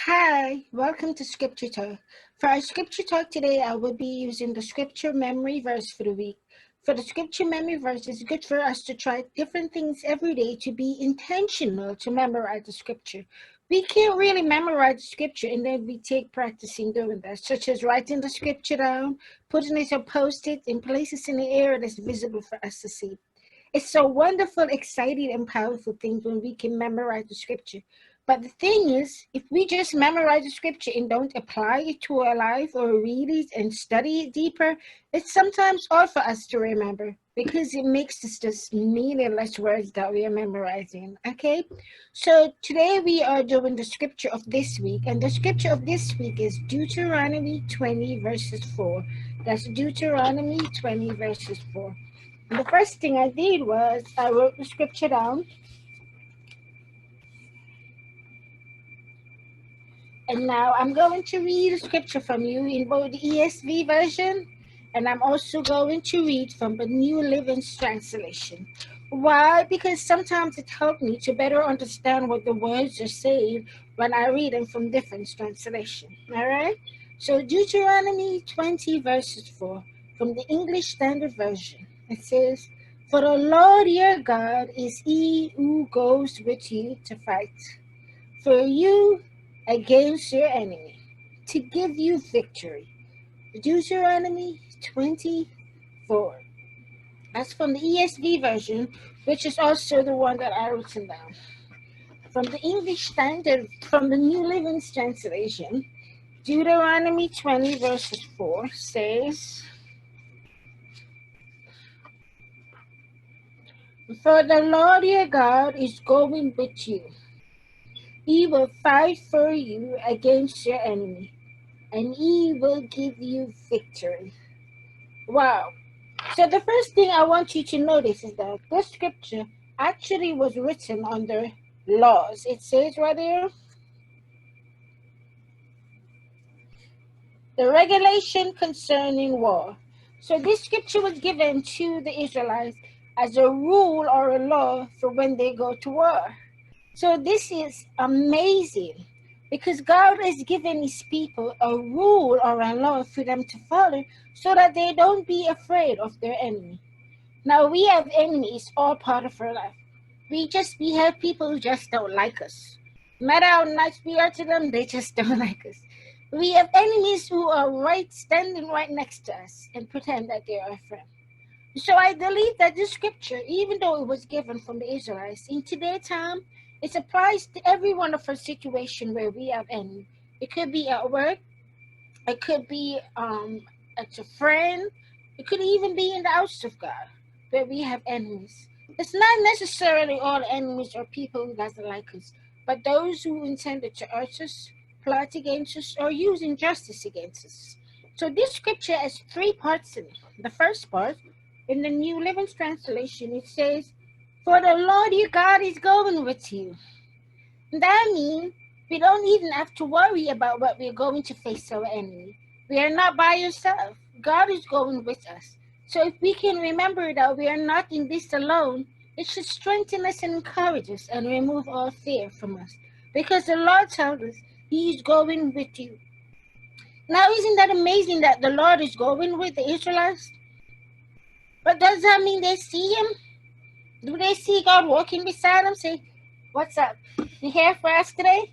Hi, welcome to Scripture Talk. For our Scripture Talk today, I will be using the Scripture memory verse for the week. For the Scripture memory verse, it's good for us to try different things every day to be intentional to memorize the Scripture. We can't really memorize the Scripture and then we take practicing doing that, such as writing the Scripture down, putting it on post-it, and places in the area that's visible for us to see. It's a wonderful, exciting, and powerful thing when we can memorize the Scripture. But the thing is, if we just memorize the scripture and don't apply it to our life or read it and study it deeper, it's sometimes hard for us to remember because it makes us just meaningless words that we are memorizing. Okay? So today we are doing the scripture of this week, and the scripture of this week is Deuteronomy 20, verses 4. That's Deuteronomy 20, verses 4. And the first thing I did was I wrote the scripture down. And now I'm going to read a scripture from you in both the ESV version, and I'm also going to read from the New Living Translation. Why? Because sometimes it helps me to better understand what the words are saying when I read them from different translations. All right? So Deuteronomy 20, verses 4, from the English Standard Version. It says, "For the Lord your God is he who goes with you to fight for you against your enemy, to give you victory." Deuteronomy 24. That's from the ESV version, which is also the one that I written down. From the English Standard, from the New Living Translation, Deuteronomy 20, verses 4 says, "For the Lord your God is going with you. He will fight for you against your enemy, and he will give you victory." Wow. So the first thing I want you to notice is that this scripture actually was written under laws. It says right there, the regulation concerning war. So this scripture was given to the Israelites as a rule or a law for when they go to war. So this is amazing because God has given his people a rule or a law for them to follow so that they don't be afraid of their enemy. Now we have enemies all part of our life. We have people who just don't like us. No matter how nice we are to them, they just don't like us. We have enemies who are standing right next to us and pretend that they are our friend. So I believe that this scripture, even though it was given from the Israelites, in today's time, it applies to every one of our situation where we have enemy. It could be at work, it could be as a friend, it could even be in the house of God, where we have enemies. It's not necessarily all enemies or people who doesn't like us, but those who intended to hurt us, plot against us, or use injustice against us. So this scripture has three parts in it. The first part, in the New Living Translation, it says, "For the Lord your God is going with you." That means we don't even have to worry about what we're going to face our enemy. We are not by ourselves. God is going with us. So if we can remember that we are not in this alone, it should strengthen us and encourage us and remove all fear from us. Because the Lord tells us he is going with you. Now, isn't that amazing that the Lord is going with the Israelites? But does that mean they see him? Do they see God walking beside them? Say, "What's up? You here for us today?"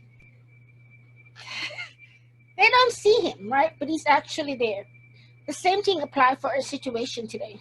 They don't see him, right? But he's actually there. The same thing applies for our situation today.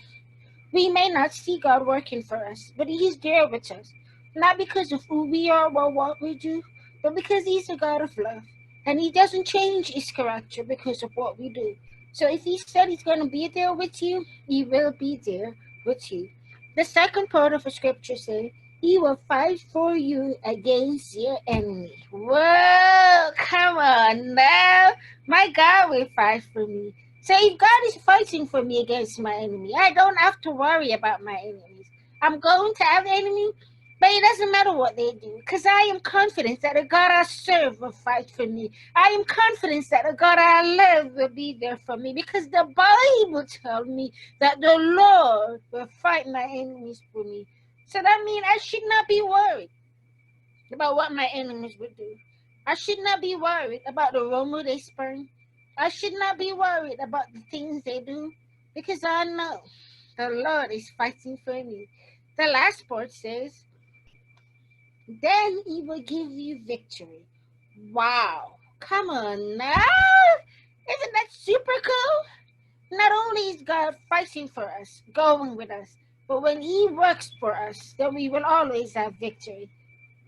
We may not see God working for us, but he's there with us. Not because of who we are or what we do, but because he's a God of love. And he doesn't change his character because of what we do. So if he said he's going to be there with you, he will be there with you. The second part of the scripture says, he will fight for you against your enemy. Whoa, come on now. My God will fight for me. So if God is fighting for me against my enemy, I don't have to worry about my enemies. I'm going to have enemy, but it doesn't matter what they do, because I am confident that the God I serve will fight for me. I am confident that the God I love will be there for me, because the Bible tells me that the Lord will fight my enemies for me. So that means I should not be worried about what my enemies would do. I should not be worried about the rumor they spurn. I should not be worried about the things they do because I know the Lord is fighting for me. The last part says, then he will give you victory. Wow. Come on now. Isn't that super cool? Not only is God fighting for us, going with us, but when he works for us, then we will always have victory.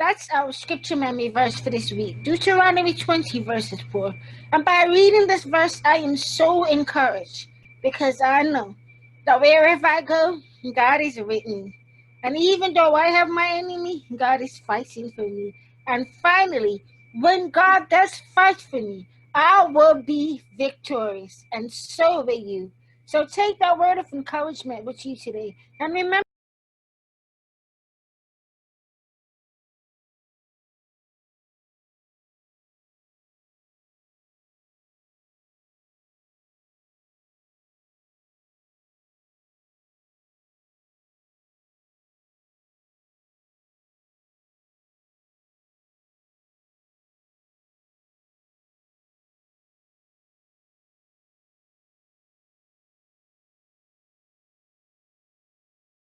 That's our scripture memory verse for this week. Deuteronomy 20, verses 4. And by reading this verse, I am so encouraged because I know that wherever I go, God is with me. And even though I have my enemy, God is fighting for me. And finally, when God does fight for me, I will be victorious, and so will you. So take that word of encouragement with you today. And remember,